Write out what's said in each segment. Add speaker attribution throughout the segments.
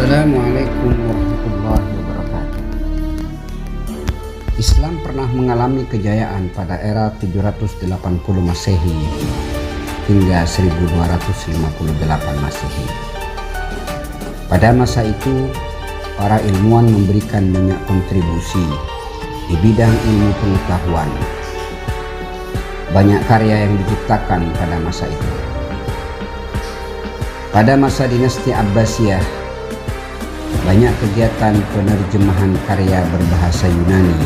Speaker 1: Assalamualaikum warahmatullahi wabarakatuh. Islam pernah mengalami kejayaan pada era 780 Masehi hingga 1258 Masehi. Pada masa itu, para ilmuwan memberikan banyak kontribusi di bidang ilmu pengetahuan. Banyak karya yang diciptakan pada masa itu. Pada masa dinasti Abbasiyah, banyak kegiatan penerjemahan karya berbahasa Yunani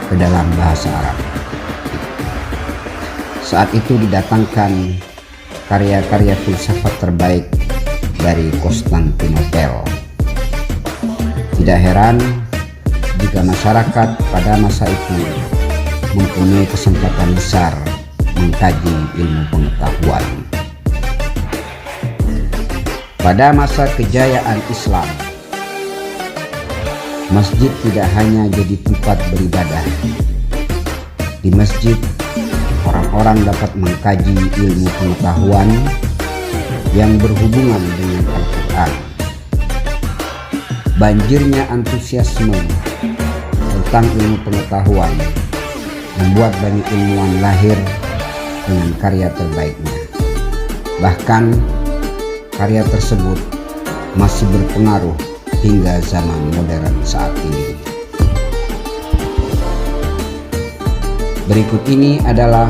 Speaker 1: ke dalam bahasa Arab. Saat itu didatangkan karya-karya filsafat terbaik dari Konstantinopel. Tidak heran jika masyarakat pada masa itu mempunyai kesempatan besar mengkaji ilmu pengetahuan. Pada masa kejayaan Islam, masjid tidak hanya jadi tempat beribadah. Di masjid, orang-orang dapat mengkaji ilmu pengetahuan yang berhubungan dengan Al-Quran. Banjirnya antusiasme tentang ilmu pengetahuan membuat banyak ilmuwan lahir dengan karya terbaiknya. Bahkan, karya tersebut masih berpengaruh hingga zaman modern saat ini. Berikut ini adalah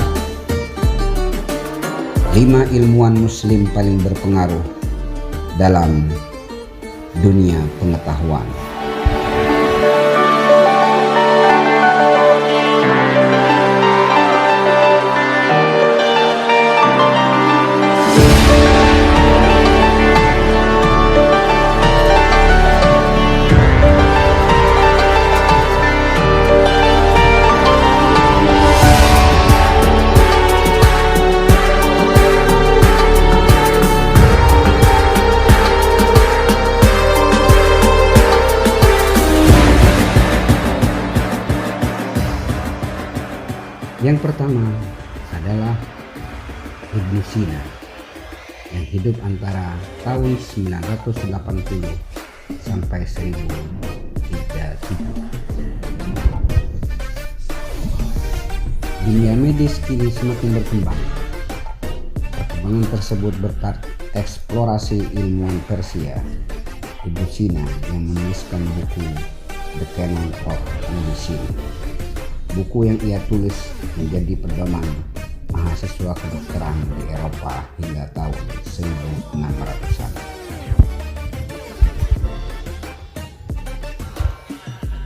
Speaker 1: 5 ilmuwan muslim paling berpengaruh dalam dunia pengetahuan. Yang pertama adalah Ibnu Sina yang hidup antara tahun 980 sampai 1037. Dunia medis kini semakin berkembang. Perkembangan tersebut eksplorasi ilmuwan Persia, Ibnu Sina yang menuliskan buku The Canon of Medicine. Buku yang ia tulis menjadi pedoman mahasiswa kedokteran di Eropa hingga tahun 1600-an.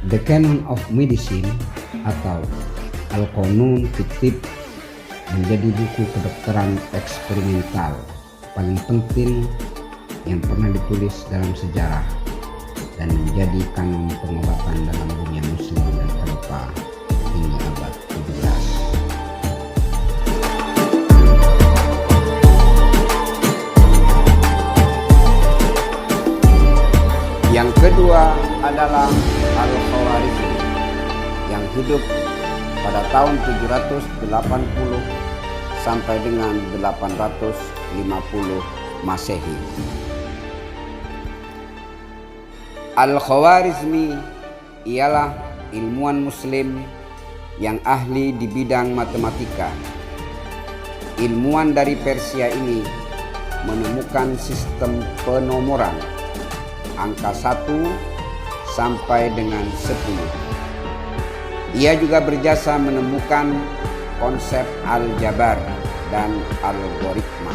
Speaker 1: The Canon of Medicine atau Al-Qanun fi Tibb menjadi buku kedokteran eksperimental paling penting yang pernah ditulis dalam sejarah dan menjadi kanon pengobatan dalam dunia muslim dan Eropa hingga abad 17. Yang kedua adalah Al-Khawarizmi yang hidup pada tahun 780 sampai dengan 850 Masehi. Al-Khawarizmi ialah ilmuwan muslim yang ahli di bidang matematika. Ilmuwan dari Persia ini menemukan sistem penomoran angka 1 sampai dengan 10. Ia juga berjasa menemukan konsep aljabar dan algoritma.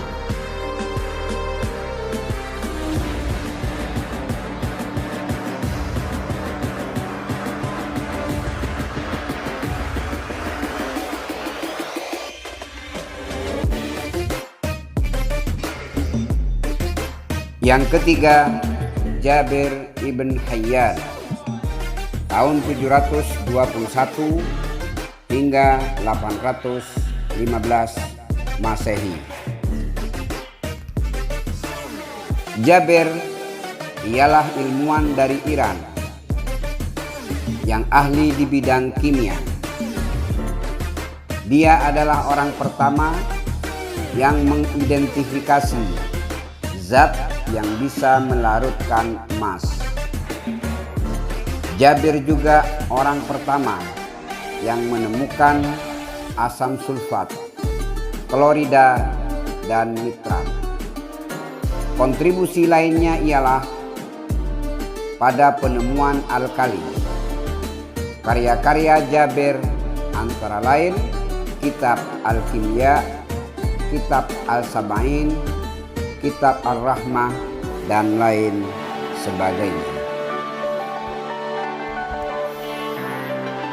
Speaker 1: Yang ketiga, Jabir ibn Hayyan tahun 721 hingga 815 Masehi. Jabir ialah ilmuwan dari Iran yang ahli di bidang kimia. Dia adalah orang pertama yang mengidentifikasi zat yang bisa melarutkan emas. Jabir juga orang pertama yang menemukan asam sulfat, klorida, dan nitrat. Kontribusi lainnya ialah pada penemuan alkali. Karya-karya Jabir antara lain Kitab Al-Kimia, Kitab Al-Sab'in, Kitab Ar-Rahmah, dan lain sebagainya.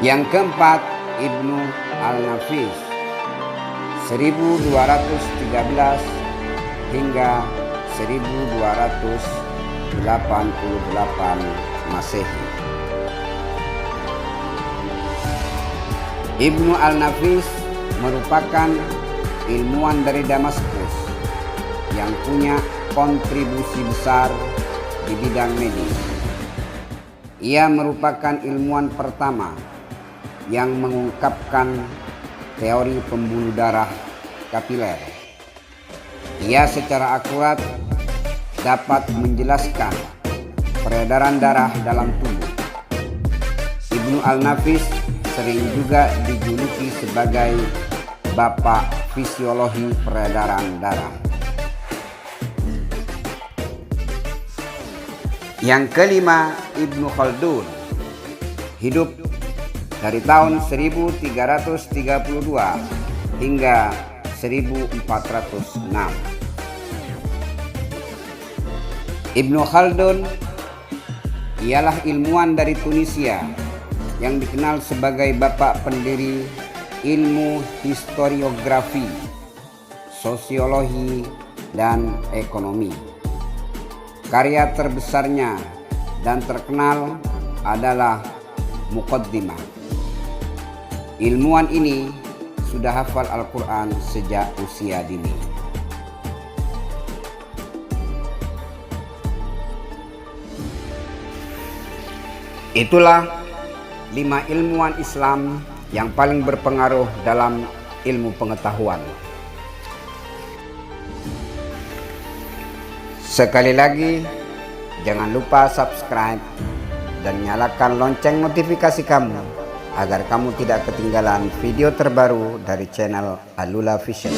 Speaker 1: Yang keempat, Ibnu Al-Nafis 1213 hingga 1288 Masehi. Ibnu Al-Nafis merupakan ilmuwan dari Damaskus yang punya kontribusi besar di bidang medis. Ia merupakan ilmuwan pertama yang mengungkapkan teori pembuluh darah kapiler. Ia secara akurat dapat menjelaskan peredaran darah dalam tubuh. Ibnu Al-Nafis sering juga dijuluki sebagai Bapak Fisiologi Peredaran Darah. Yang kelima, Ibnu Khaldun hidup dari tahun 1332 hingga 1406. Ibnu Khaldun ialah ilmuwan dari Tunisia yang dikenal sebagai bapak pendiri ilmu historiografi, sosiologi, dan ekonomi. Karya terbesarnya dan terkenal adalah Muqaddimah. Ilmuwan ini sudah hafal Al-Quran sejak usia dini. Itulah 5 ilmuwan Islam yang paling berpengaruh dalam ilmu pengetahuan. Sekali lagi, jangan lupa subscribe dan nyalakan lonceng notifikasi kamu agar kamu tidak ketinggalan video terbaru dari channel Alula Vision.